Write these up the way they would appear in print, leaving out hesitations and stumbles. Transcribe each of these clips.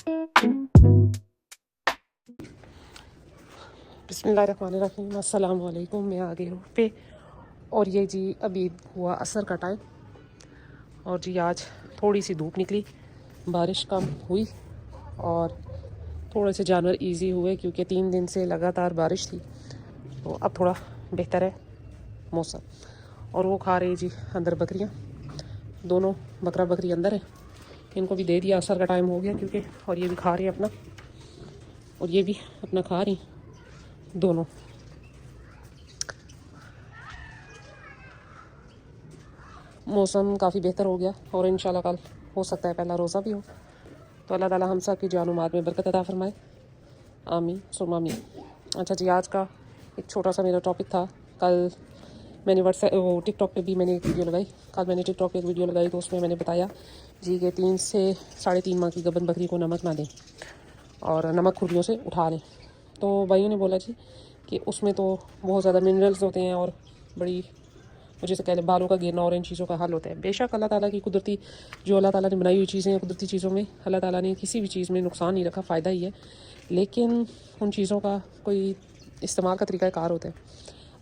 बिस्मिल्लाहिर्रहमानिर्रहीम, अस्सलाम वालेकुम। मैं आ गई हूँ पे और ये जी अभी हुआ असर का टाइम और जी आज थोड़ी सी धूप निकली, बारिश कम हुई और थोड़े से जानवर इजी हुए क्योंकि 3 दिन से लगातार बारिश थी। तो अब थोड़ा बेहतर है मौसम। और वो खा रही जी अंदर बकरियाँ, दोनों बकरा बकरी अंदर है। इनको भी दे दिया, असर का टाइम हो गया क्योंकि, और ये भी खा रही है अपना, और ये भी अपना खा रही दोनों। मौसम काफ़ी बेहतर हो गया और इंशाल्लाह कल हो सकता है पहला रोज़ा भी हो। तो अल्लाह ताला हम सब की जान माल में बरकत अता फरमाए, आमीन सुम्मा आमीन। अच्छा जी, आज का एक छोटा सा मेरा टॉपिक था। कल मैंने टिकटॉक पे भी मैंने एक वीडियो लगाई। कल मैंने टिकटॉक पे एक वीडियो लगाई तो उसमें मैंने बताया जी कि 3 से 3.5 माह की गबन बकरी को नमक ना दें और नमक खुरियों से उठा लें। तो भाइयों ने बोला जी कि उसमें तो बहुत ज़्यादा मिनरल्स होते हैं और बड़ी मुझे से कहले बालों का गिरना और इन चीज़ों का हल होता है। बेशक अल्लाह ताला की कुदरती, जो अल्लाह ताला ने बनाई हुई चीज़ें हैं, कुदरती चीज़ों में अल्लाह ताला ने किसी भी चीज़ में नुकसान नहीं रखा, फ़ायदा ही है। लेकिन उन चीज़ों का कोई इस्तेमाल का तरीका कार होता है।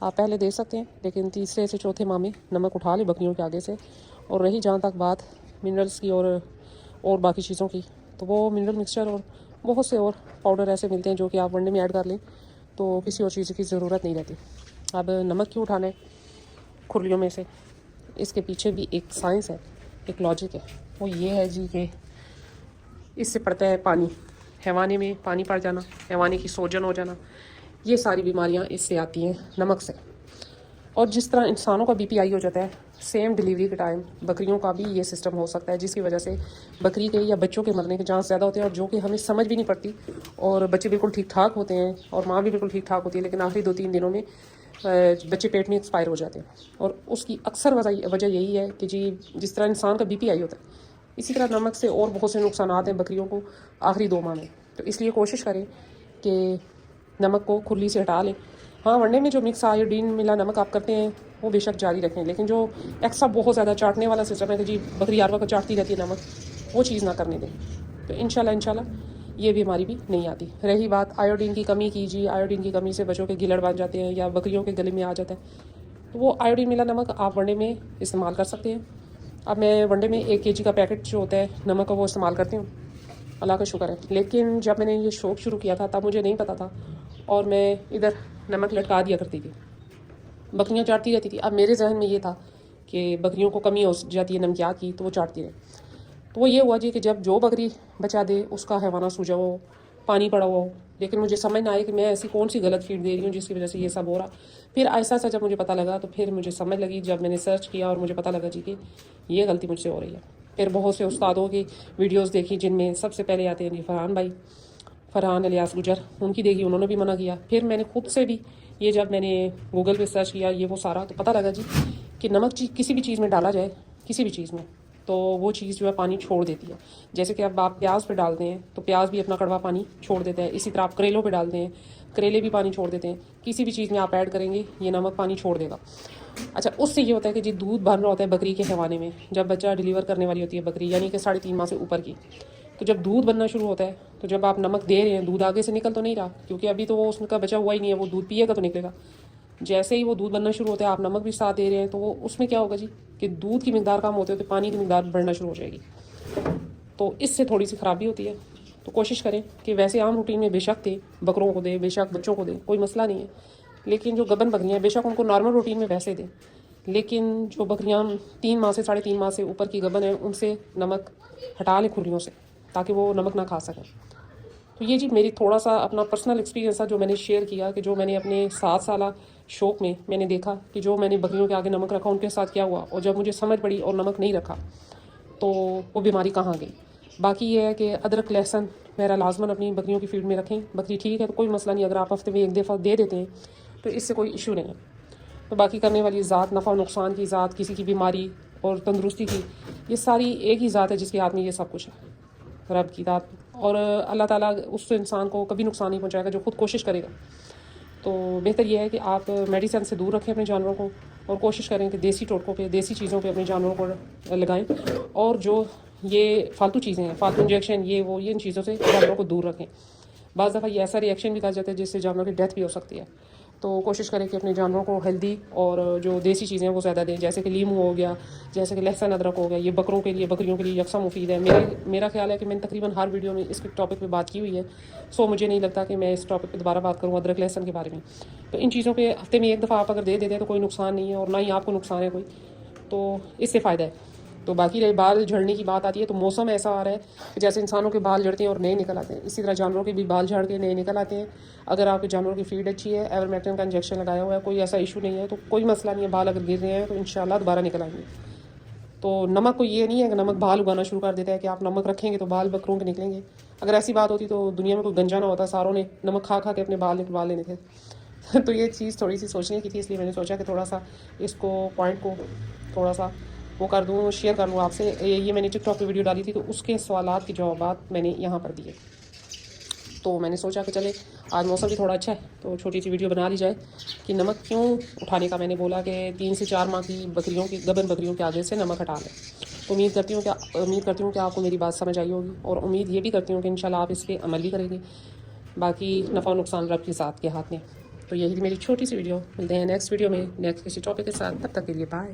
आप पहले दे सकते हैं, लेकिन तीसरे से चौथे माह में नमक उठा लें बकरियों के आगे से। और रही जहाँ तक बात मिनरल्स की और बाकी चीज़ों की, तो वो मिनरल मिक्सचर और बहुत से और पाउडर ऐसे मिलते हैं जो कि आप वनडे में ऐड कर लें तो किसी और चीज़ की ज़रूरत नहीं रहती। अब नमक क्यों उठाना है खुरलियों में से, इसके पीछे भी एक साइंस है, एक लॉजिक है। वो ये है जी कि इससे पड़ता है पानी, हैवाने में पानी पड़ जाना, हैवाने की सोजन हो जाना, ये सारी बीमारियां इससे आती हैं नमक से। और जिस तरह इंसानों का बीपी हाई हो जाता है, सेम डिलीवरी के टाइम बकरियों का भी ये सिस्टम हो सकता है, जिसकी वजह से बकरी के या बच्चों के मरने के चांस ज़्यादा होते हैं, और जो कि हमें समझ भी नहीं पड़ती। और बच्चे बिल्कुल ठीक ठाक होते हैं और माँ भी बिल्कुल ठीक ठाक होती है, लेकिन आखिरी 2-3 दिनों में बच्चे पेट में एक्सपायर हो जाते हैं। और उसकी अक्सर वजह यही है कि जी जिस तरह इंसान का बीपी हाई होता है, इसी तरह नमक से और बहुत से नुकसान हैं बकरियों को आखिरी 2 माह में। तो इसलिए कोशिश करें कि नमक को खुरली से हटा लें। हाँ, वनडे में जो मिक्स आयोडीन मिला नमक आप करते हैं वो बेशक जारी रखें, लेकिन जो एक्स्ट्रा बहुत ज़्यादा चाटने वाला सिस्टम है कि जी बकरी हर वक्त चाटती रहती है नमक, वो चीज़ ना करने दें। तो इंशाल्लाह ये बीमारी भी नहीं आती। रही बात आयोडीन की कमी की, जी आयोडीन की कमी से बच्चों के गिलड़ बन जाते हैं या बकरियों के गले में आ जाता है, तो वो आयोडीन मिला नमक आप वनडे में इस्तेमाल कर सकते हैं। अब मैं वनडे में 1 kg का पैकेट जो होता है नमक का वो इस्तेमाल करती हूँ, अल्लाह का शुक्र है। लेकिन जब मैंने ये शौक़ शुरू किया था तब मुझे नहीं पता था और मैं इधर नमक लटका दिया करती थी, बकरियाँ चाटती रहती थी। अब मेरे जहन में ये था कि बकरियों को कमी हो जाती है नमकियात की, तो वो चाटती रहे। तो वो ये हुआ जी कि जब जो बकरी बचा दे उसका हैवाना सूजा हो, पानी पड़ा हुआ हो, लेकिन मुझे समझ ना आए कि मैं ऐसी कौन सी गलत फीड दे रही हूँ जिसकी वजह से ये सब हो रहा। फिर ऐसा जब मुझे पता लगा तो फिर मुझे समझ लगी, जब मैंने सर्च किया और मुझे पता लगा जी कि ये गलती मुझसे हो रही है। फिर बहुत से उस्तादों की वीडियोज़ देखी, जिनमें सबसे पहले आते हैं जी फरहान भाई, फरहान अलियास गुजर, उनकी देखी, उन्होंने भी मना किया। फिर मैंने खुद से भी ये जब मैंने गूगल पे सर्च किया ये वो सारा, तो पता लगा जी कि नमक किसी भी चीज़ में डाला जाए, किसी भी चीज़ में, तो वो चीज़ जो है पानी छोड़ देती है। जैसे कि अब आप प्याज पे डालते हैं तो प्याज भी अपना कड़वा पानी छोड़ देता है। इसी तरह आप करेलों पे डालते हैं, करेले भी पानी छोड़ देते हैं। किसी भी चीज़ में आप ऐड करेंगे ये नमक पानी छोड़ देगा। अच्छा, उससे ये होता है कि जी दूध बन रहा होता है बकरी के हैवाने में, जब बच्चा डिलीवर करने वाली होती है बकरी, यानी कि 3.5 माह से ऊपर की, तो जब दूध बनना शुरू होता है, तो जब आप नमक दे रहे हैं, दूध आगे से निकल तो नहीं रहा क्योंकि अभी तो वो उसका बचा हुआ ही नहीं है, वो दूध पिएगा तो निकलेगा। जैसे ही वो दूध बनना शुरू होता है, आप नमक भी साथ दे रहे हैं, तो वो उसमें क्या होगा जी कि दूध की मिकदार कम होते होते पानी की मिकदार बढ़ना शुरू हो जाएगी। तो इससे थोड़ी सी ख़राबी होती है। तो कोशिश करें कि वैसे आम रूटीन में बेशक दें, बकरों को दें, बेशक बच्चों को दें, कोई मसला नहीं है। लेकिन जो गबन बकरियाँ बेशक उनको नॉर्मल रूटीन में वैसे दें, लेकिन जो बकरियाँ 3 माह से 3.5 माह से ऊपर की गबन है उनसे नमक हटा लें खुरलियों से, ताकि वो नमक ना खा सकें। तो ये जी मेरी थोड़ा सा अपना पर्सनल एक्सपीरियंस था जो मैंने शेयर किया कि जो मैंने अपने 7 साल शौक़ में मैंने देखा कि जो मैंने बकरियों के आगे नमक रखा उनके साथ क्या हुआ, और जब मुझे समझ पड़ी और नमक नहीं रखा तो वो बीमारी कहाँ गई। बाकी ये है कि अदरक लहसुन वगैरह लाजमन अपनी बकरियों की फीड में रखें। बकरी ठीक है तो कोई मसला नहीं, अगर आप हफ्ते में 1 दफ़ा दे देते हैं तो इससे कोई इशू नहीं है। तो बाकी करने वाली ज़ात, नफ़ा नुकसान की ज़ात, किसी की बीमारी और तंदुरुस्ती की, ये सारी एक ही ज़ात है जिसके हाथ में ये सब कुछ है, रब की ज़ात। और अल्लाह ताला उस इंसान को कभी नुकसान नहीं पहुंचाएगा जो खुद कोशिश करेगा। तो बेहतर यह है कि आप मेडिसिन से दूर रखें अपने जानवरों को और कोशिश करें कि देसी टोटकों पे, देसी चीज़ों पे अपने जानवरों को लगाएं। और जो یہ فالتو چیزیں ہیں، فالتو انجیکشن، یہ وہ، یہ ان چیزوں سے جانوروں کو دور رکھیں. بعض دفعہ یہ ایسا ریئیکشن بھی کر جاتا ہے جس سے جانوروں کی ڈیتھ بھی ہو سکتی ہے. تو کوشش کریں کہ اپنے جانوروں کو ہیلدی اور جو دیسی چیزیں ہیں وہ زیادہ دیں، جیسے کہ لیمو ہو گیا، جیسے کہ لہسن ادرک ہو گیا. یہ بکروں کے لیے، بکریوں کے لیے یکساں مفید ہے. میرا خیال ہے کہ میں نے تقریباً ہر ویڈیو میں اس کے ٹاپک پہ بات کی ہوئی ہے. مجھے نہیں لگتا کہ میں اس ٹاپک پہ دوبارہ بات کروں ادرک لہسن کے بارے میں. تو ان چیزوں پہ ہفتے میں ایک دفعہ آپ اگر دے دیتے ہیں تو کوئی نقصان نہیں ہے، اور نہ ہی آپ کو نقصان ہے کوئی، تو اس سے فائدہ ہے. تو باقی رہے بال جھڑنے کی بات آتی ہے، تو موسم ایسا آ رہا ہے کہ جیسے انسانوں کے بال جھڑتے ہیں اور نئے نکل آتے ہیں، اسی طرح جانوروں کے بھی بال جھڑ کے نئے نکل آتے ہیں. اگر آپ کے جانوروں کی فیڈ اچھی ہے، ایورمیکٹن کا انجیکشن لگایا ہوا ہے، کوئی ایسا ایشو نہیں ہے، تو کوئی مسئلہ نہیں ہے. بال اگر گر رہے ہیں تو انشاءاللہ دوبارہ نکل آئیں گے. تو نمک کو یہ نہیں ہے کہ نمک بال اگانا شروع کر دیتا ہے کہ آپ نمک رکھیں گے تو بال بکروں کے نکلیں گے. اگر ایسی بات ہوتی تو دنیا میں کوئی گنجا نہ ہوتا، ساروں نے نمک کھا کھا کے اپنے بال نکلوا لینے تھے. تو یہ چیز تھوڑی سی سوچنے کی تھی، اس لیے میں نے سوچا کہ تھوڑا سا اس کو پوائنٹ کو تھوڑا سا وہ کر دوں، شیئر کر لوں آپ سے. یہ میں نے ٹک ٹاک پہ ویڈیو ڈالی تھی تو اس کے سوالات کے جوابات میں نے یہاں پر دیے. تو میں نے سوچا کہ چلے آج موسم بھی تھوڑا اچھا ہے تو چھوٹی سی ویڈیو بنا لی جائے کہ نمک کیوں اٹھانے کا. میں نے بولا کہ 3 سے 4 ماہ کی بکریوں کی، گبن بکریوں کے آگے سے نمک ہٹا لیں. تو امید کرتی ہوں کہ آپ کو میری بات سمجھ آئی ہوگی، اور امید یہ بھی کرتی ہوں کہ انشاءاللہ آپ اس پہ عمل بھی کریں گے. باقی نفع و نقصان رب کی ذات کے ہاتھ میں. تو یہی میری چھوٹی سی ویڈیو. ملتے ہیں نیکسٹ ویڈیو میں نیکسٹ کسی ٹاپک کے ساتھ. تب تک کے لیے بائے.